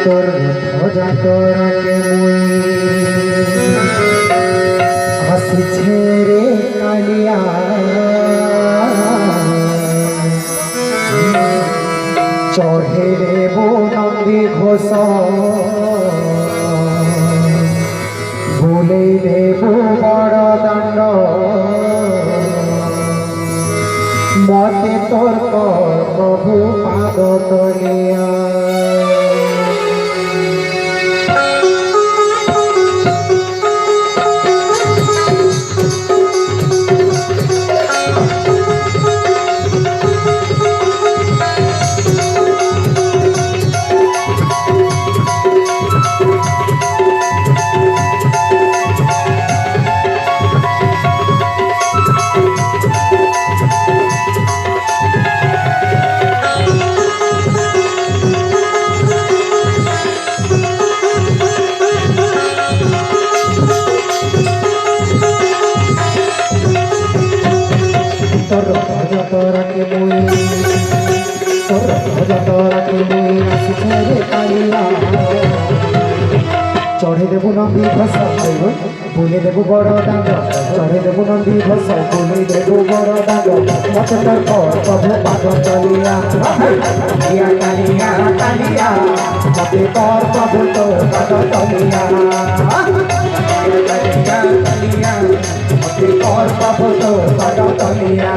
তোর ভজা তোরকে মুই হাসিছে রে কালিয়া চढ़े রে নন্দী ঘোষ ভুলে দেব বড় দণ্ড মতে তোর প্রভু পাদ তলিয়া তোরাকে মুই আসিছে রে কালিয়া চড়ে দেবু নন্দী ঘোষ বলে দেবু বড় দাঙ্গ চড়ে দেবু নন্দী ঘোষ বলে দেবু বড় দাঙ্গ মতে তোর প্রভু পাদ তলিয়া কালিয়া কালিয়া কালিয়া মতে তোর প্রভু তোর পাদ তলিয়া কালিয়া কালিয়া মতে তোর প্রভু তোর পাদ তলিয়া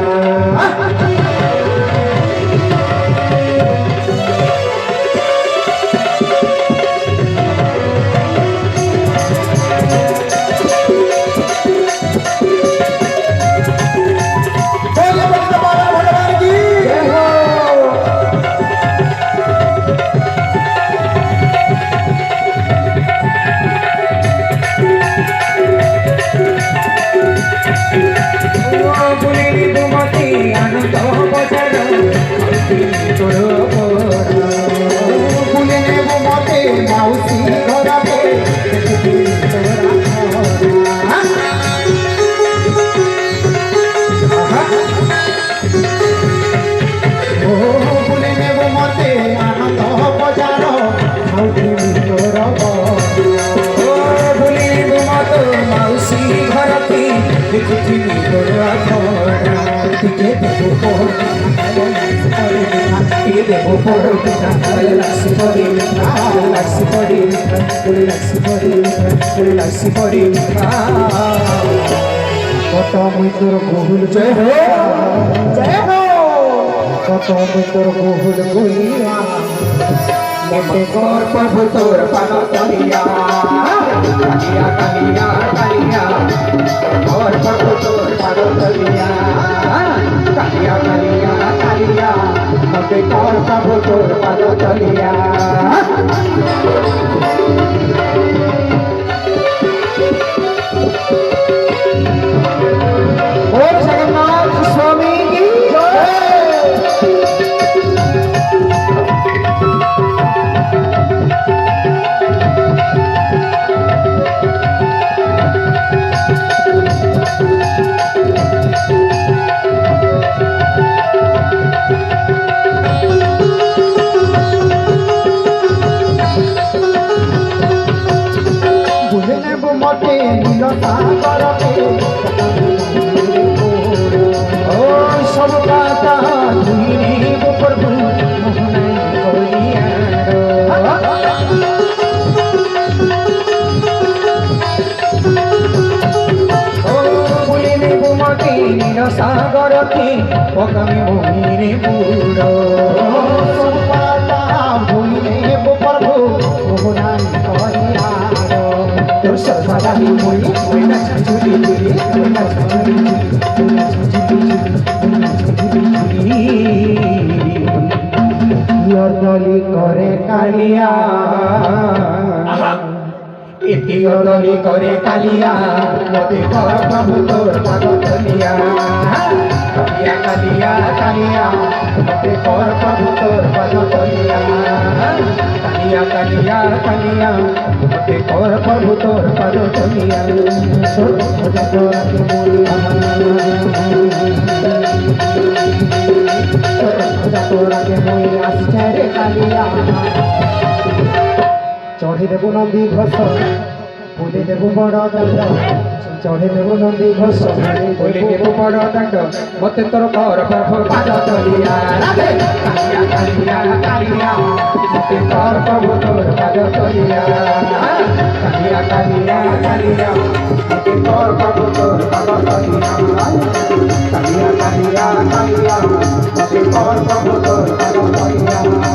কত মুই তোর বহুল জয় হো জয় হো কত মুই তোর বহুল কইয়া মতে কর প্রভু তোর পাদ তলিয়া কালিয়া কালিয়া কালিয়া কর প্রভু তোর পাদ তলিয়া কালিয়া কালিয়া কালিয়া মতে কর প্রভু তোর পাদ তলিয়া সাগর কি ওকামি ভূমিরে বুড়ো ভূমিরে প্রভু মোহনান করিয়ারো তোর সদামি মই ওই না ঝুলি ঝুলি ওই না ঝুলি ঝুলি দলি করে কালিয়া দলি করে কালিয়া মতে কর প্রভু তোর পাদ তলিয়া কালিয়া কালিয়া কালিয়া মতে কর প্রভু তোর পাদ তলিয়া কালিয়া কালিয়া কালিয়া মতে কর প্রভু তোর পাদ তলিয়া তোরাকে মই আসছে রে কালিয়া चढ़े देव नंदी घोष बोले देव बड़ दंड चढ़े देव नंदी घोष बोले देव बड़ दंड मत तोर कर प्रभु पाद तलिया राधे कालिया कालिया कालिया मते कर प्रभु तोर पाद तलिया कालिया कालिया कालिया मते कर प्रभु तोर पाद तलिया कालिया कालिया कालिया मते कर प्रभु तोर पाद तलिया